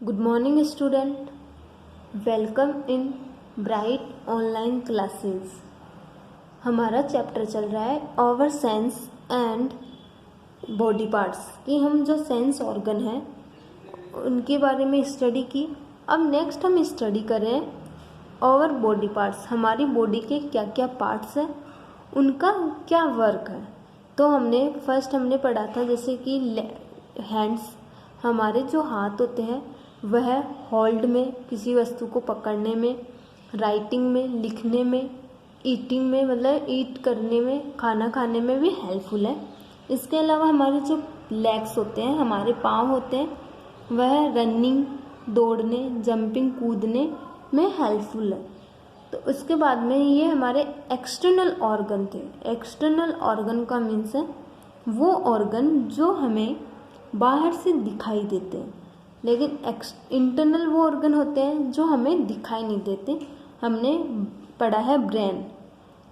Good morning student, welcome in bright online classes. हमारा chapter चल रहा है our sense and body parts कि हम जो सेंस ऑर्गन हैं उनके बारे में स्टडी की। अब नेक्स्ट हम स्टडी करें आवर बॉडी पार्ट्स, हमारी बॉडी के क्या क्या पार्ट्स हैं, उनका क्या वर्क है। तो हमने पढ़ा था जैसे कि हैंड्स, हमारे जो हाथ होते हैं वह होल्ड में, किसी वस्तु को पकड़ने में, राइटिंग में, लिखने में, ईटिंग में मतलब ईट करने में, खाना खाने में भी हेल्पफुल है। इसके अलावा हमारे जो लेग्स होते हैं, हमारे पाँव होते हैं, वह रनिंग, दौड़ने, जंपिंग, कूदने में हेल्पफुल है। तो उसके बाद में ये हमारे एक्सटर्नल ऑर्गन थे। एक्सटर्नल ऑर्गन का मीन्स है वो ऑर्गन जो हमें बाहर से दिखाई देते हैं, लेकिन इंटरनल वो ऑर्गन होते हैं जो हमें दिखाई नहीं देते। हमने पढ़ा है ब्रेन।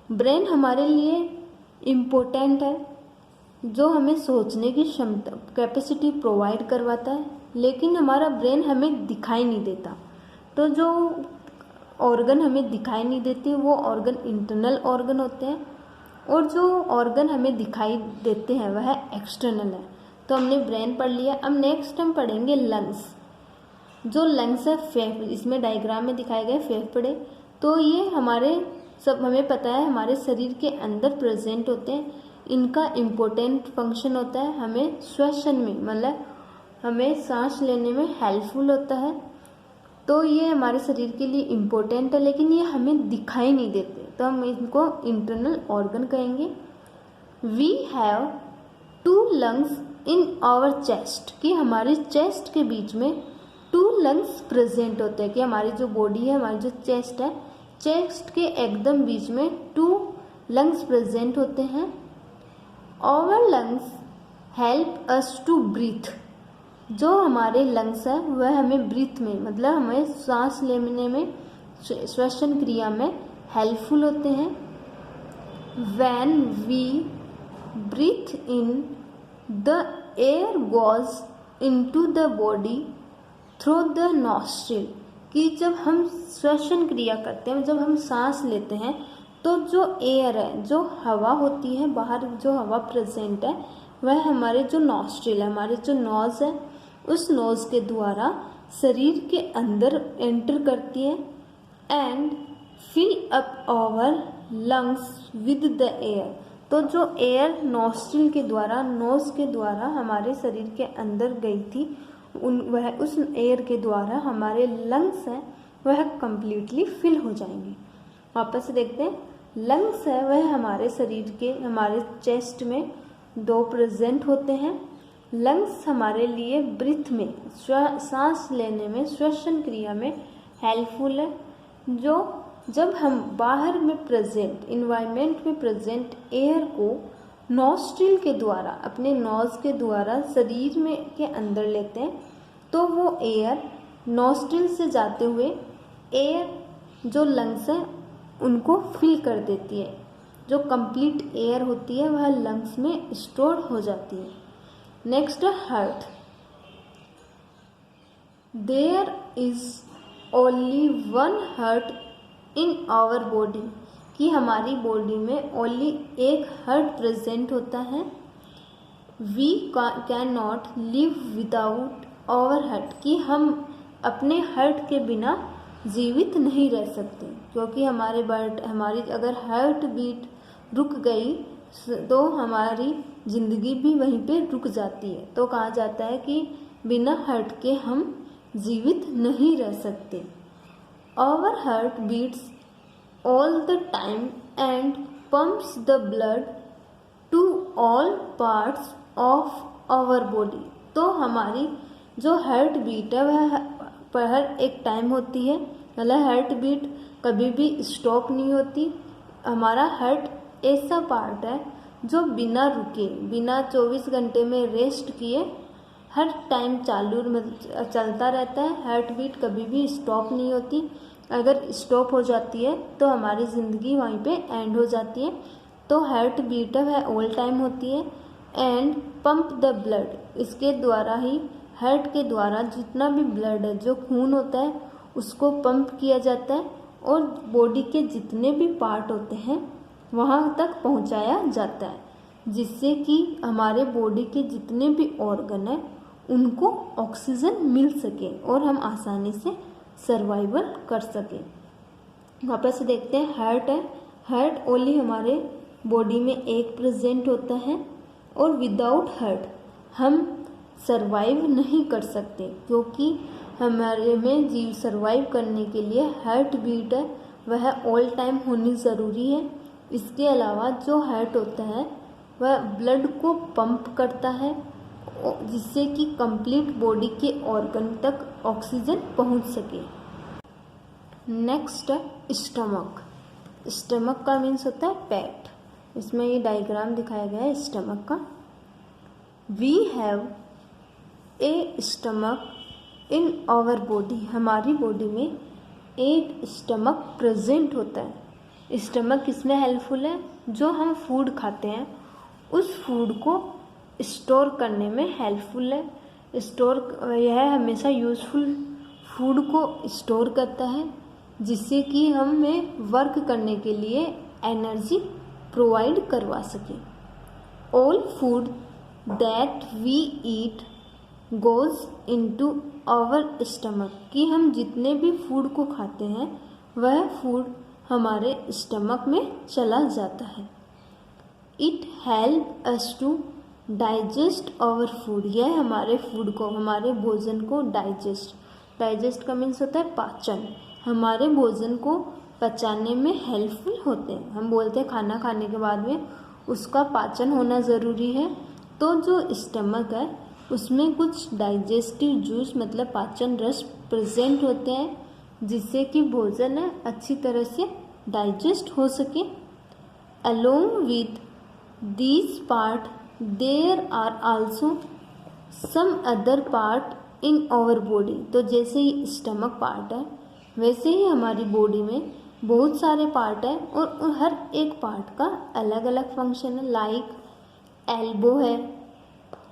ब्रेन हमारे लिए इम्पोर्टेंट है, जो हमें सोचने की क्षमता, कैपेसिटी प्रोवाइड करवाता है, लेकिन हमारा ब्रेन हमें दिखाई नहीं देता। तो जो ऑर्गन हमें दिखाई नहीं देते वो ऑर्गन इंटरनल ऑर्गन होते हैं, और जो ऑर्गन हमें दिखाई देते हैं वह एक्सटर्नल है। तो हमने ब्रेन पढ़ लिया। अब नेक्स्ट हम पढ़ेंगे लंग्स। जो लंग्स है फेफड़े, इसमें डायग्राम में दिखाए गए फेफड़े। तो ये हमें पता है हमारे शरीर के अंदर प्रेजेंट होते हैं। इनका इम्पोर्टेंट फंक्शन होता है हमें श्वसन में, मतलब हमें सांस लेने में हेल्पफुल होता है। तो ये हमारे शरीर के लिए इम्पोर्टेंट है, लेकिन ये हमें दिखाई नहीं देते, तो हम इनको इंटरनल ऑर्गन कहेंगे। We have 2 lungs in our chest, कि हमारे चेस्ट के बीच में 2 लंग्स प्रेजेंट होते हैं। कि हमारी जो बॉडी है, हमारी जो चेस्ट है, चेस्ट के एकदम बीच में 2 लंग्स प्रेजेंट होते हैं। Our lungs help us to breathe. जो हमारे लंग्स है वह हमें ब्रीथ में, मतलब हमें सांस लेने में, श्वसन क्रिया में हेल्पफुल होते हैं। When we breathe in, the air goes into the body through the nostril. कि जब हम श्वसन क्रिया करते हैं, जब हम सांस लेते हैं, तो जो एयर है, जो हवा होती है बाहर, जो हवा प्रेजेंट है, वह हमारे जो नॉस्ट्रिल है, हमारे जो नोज है, उस नोज के द्वारा शरीर के अंदर एंटर करती है and fill up our lungs with the air. तो जो एयर नोस्ट्रिल के द्वारा, नोज के द्वारा हमारे शरीर के अंदर गई थी, वह उस एयर के द्वारा हमारे लंग्स हैं वह कंप्लीटली फिल हो जाएंगे। वापस से देखते हैं, लंग्स है वह हमारे शरीर के, हमारे चेस्ट में 2 प्रेजेंट होते हैं। लंग्स हमारे लिए ब्रीथ में, सांस लेने में, श्वसन क्रिया में हेल्पफुल है। जो जब हम बाहर में प्रेजेंट, इन्वायरमेंट में प्रेजेंट एयर को नॉस्ट्रिल के द्वारा, अपने नोज के द्वारा शरीर में के अंदर लेते हैं, तो वो एयर नॉस्ट्रिल से जाते हुए एयर जो लंग्स है उनको फिल कर देती है। जो कंप्लीट एयर होती है वह लंग्स में स्टोर हो जाती है। नेक्स्ट है heart. There is only 1 heart in our body. कि हमारी बॉडी में ओनली 1 हार्ट प्रेजेंट होता है। We can not live without our heart. कि हम अपने हार्ट के बिना जीवित नहीं रह सकते, क्योंकि हमारी अगर हार्ट बीट रुक गई तो हमारी जिंदगी भी वहीं पे रुक जाती है। तो कहा जाता है कि बिना हार्ट के हम जीवित नहीं रह सकते। Our heart beats all the time and pumps the blood to all parts of our body। तो हमारी जो हार्ट बीट है वह हर एक टाइम होती है, मतलब हार्ट बीट कभी भी स्टॉप नहीं होती। हमारा हार्ट ऐसा पार्ट है जो बिना रुके, बिना 24 घंटे में रेस्ट किए हर टाइम चलता रहता है। हार्ट बीट कभी भी स्टॉप नहीं होती। अगर स्टॉप हो जाती है तो हमारी ज़िंदगी वहीं पे एंड हो जाती है। तो हार्ट बीट है वह ऑल टाइम होती है। एंड पंप द ब्लड, इसके द्वारा ही हार्ट के द्वारा जितना भी ब्लड है, जो खून होता है, उसको पंप किया जाता है और बॉडी के जितने भी पार्ट होते हैं वहाँ तक पहुँचाया जाता है, जिससे कि हमारे बॉडी के जितने भी ऑर्गन हैं उनको ऑक्सीजन मिल सके और हम आसानी से सर्वाइवल कर सकें। वापस से देखते हैं, हार्ट है। हार्ट ओनली हमारे बॉडी में एक प्रेजेंट होता है और विदाउट हार्ट हम सर्वाइव नहीं कर सकते, क्योंकि हमारे में जीव सर्वाइव करने के लिए हार्ट बीट है वह ऑल टाइम होनी ज़रूरी है। इसके अलावा जो हार्ट होता है वह ब्लड को पंप करता है, जिससे कि कंप्लीट बॉडी के ऑर्गन तक ऑक्सीजन पहुंच सके। नेक्स्ट है स्टमक। स्टमक का मीन्स होता है पेट। इसमें ये डायग्राम दिखाया गया है स्टमक का। We have a stomach in our body. हमारी बॉडी में एक स्टमक प्रेजेंट होता है। स्टमक किसमें हेल्पफुल है? जो हम फूड खाते हैं उस फूड को स्टोर करने में हेल्पफुल है। यह हमेशा यूज़फुल फूड को स्टोर करता है, जिससे कि हमें वर्क करने के लिए एनर्जी प्रोवाइड करवा सके। All food that we eat goes into our stomach. कि हम जितने भी फूड को खाते हैं वह फूड हमारे स्टमक में चला जाता है। It help us to digest our food. यह हमारे फूड को, हमारे भोजन को डाइजेस्ट का मीन्स होता है पाचन। हमारे भोजन को पचाने में हेल्पफुल होते हैं। हम बोलते हैं खाना खाने के बाद में उसका पाचन होना ज़रूरी है। तो जो स्टमक है उसमें कुछ डाइजेस्टिव जूस मतलब पाचन रस प्रेजेंट होते हैं, जिससे कि भोजन है अच्छी तरह से डाइजेस्ट हो सके। Along with these part there are also some other part in our body. तो जैसे ही स्टमक पार्ट है वैसे ही हमारी बॉडी में बहुत सारे पार्ट है और हर एक पार्ट का अलग अलग फंक्शन है। लाइक एल्बो है,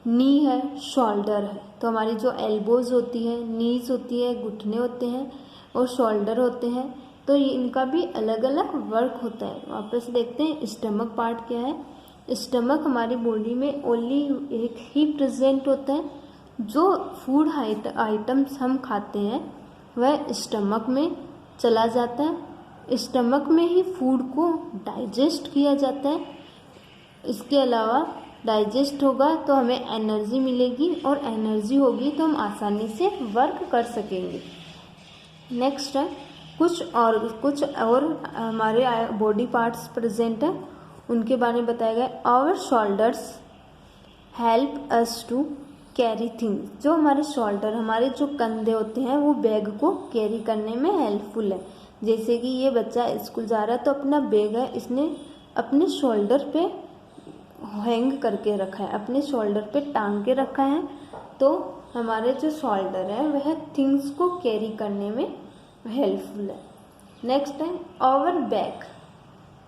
नी है, शोल्डर है। तो हमारी जो एल्बोज होती है, नीज होती है, घुटने होते हैं और शोल्डर होते हैं, तो इनका भी अलग अलग वर्क होता है। वापस देखते हैं स्टमक पार्ट क्या है। स्टमक हमारी बॉडी में ओनली एक ही प्रेजेंट होता है। जो फूड आइटम्स हम खाते हैं वह स्टमक में चला जाता है। स्टमक में ही फूड को डाइजेस्ट किया जाता है। इसके अलावा डाइजेस्ट होगा तो हमें एनर्जी मिलेगी और एनर्जी होगी तो हम आसानी से वर्क कर सकेंगे। नेक्स्ट है कुछ और हमारे बॉडी पार्ट्स प्रेजेंट है, उनके बारे में बताया गया। Our shoulders help us to carry things. जो हमारे शोल्डर, हमारे जो कंधे होते हैं वो बैग को कैरी करने में हेल्पफुल है। जैसे कि ये बच्चा स्कूल जा रहा है तो अपना बैग है इसने अपने शोल्डर पे हैंग करके रखा है, अपने शोल्डर पे टांग के रखा है। तो हमारे जो शोल्डर है वह थिंग्स को कैरी करने में हेल्पफुल है। नेक्स्ट है our back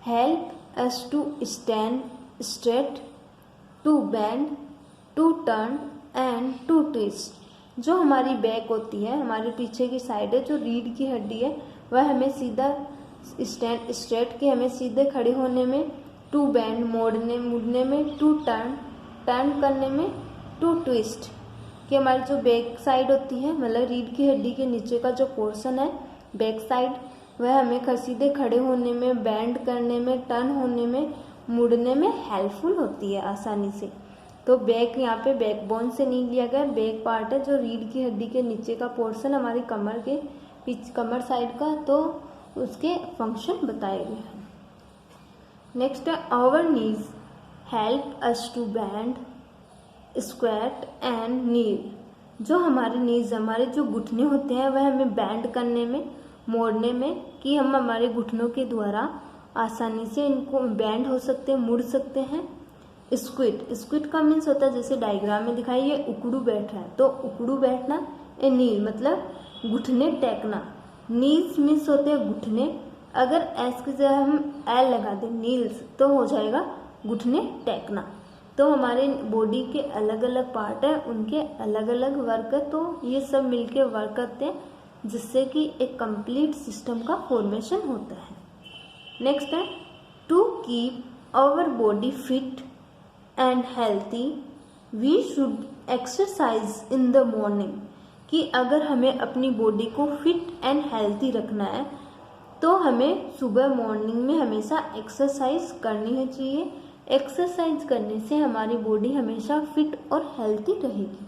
help us to stand straight, to bend, to turn and to twist. जो हमारी बैक होती है, हमारे पीछे की साइड है, जो रीढ़ की हड्डी है, वह हमें सीधा स्टैंड स्ट्रेट के हमें सीधे खड़े होने में, टू बैंड मुड़ने में, टू टर्न करने में, टू ट्विस्ट कि हमारी जो बैक साइड होती है मतलब रीढ़ की हड्डी के नीचे का जो पोर्शन है बैक साइड, वह हमें सीधे खड़े होने में, बैंड करने में, टर्न होने में, मुड़ने में हेल्पफुल होती है आसानी से। तो बैक यहाँ पे बैक बोन से नहीं लिया गया, बैक पार्ट है जो रीढ़ की हड्डी के नीचे का पोर्शन हमारी कमर के कमर साइड का, तो उसके फंक्शन बताए गए हैं। नेक्स्ट है our knees help us to bend, squat and kneel. जो हमारे नीज, हमारे जो घुटने होते हैं वह हमें बैंड करने में, मोड़ने में, कि हम हमारे घुटनों के द्वारा आसानी से इनको बैंड हो सकते हैं, मुड़ सकते हैं। स्क्विट का मीन्स होता है जैसे डायग्राम में दिखाई ये उकड़ू बैठ रहा है, तो उकड़ू बैठना। ए नील मतलब घुटने टेकना। नील्स मीन्स होते हैं घुटने। अगर एस की जगह हम एल लगा दें नील्स तो हो जाएगा घुटने टेकना। तो हमारे बॉडी के अलग अलग पार्ट हैं, उनके अलग अलग वर्क है, तो ये सब मिलके वर्क करते हैं जिससे कि एक कंप्लीट सिस्टम का फॉर्मेशन होता है। नेक्स्ट है to keep our body fit and healthy we should exercise in the morning, कि अगर हमें अपनी बॉडी को फिट एंड हेल्थी रखना है तो हमें सुबह मॉर्निंग में हमेशा एक्सरसाइज करनी है चाहिए। एक्सरसाइज करने से हमारी बॉडी हमेशा फिट और हेल्थी रहेगी।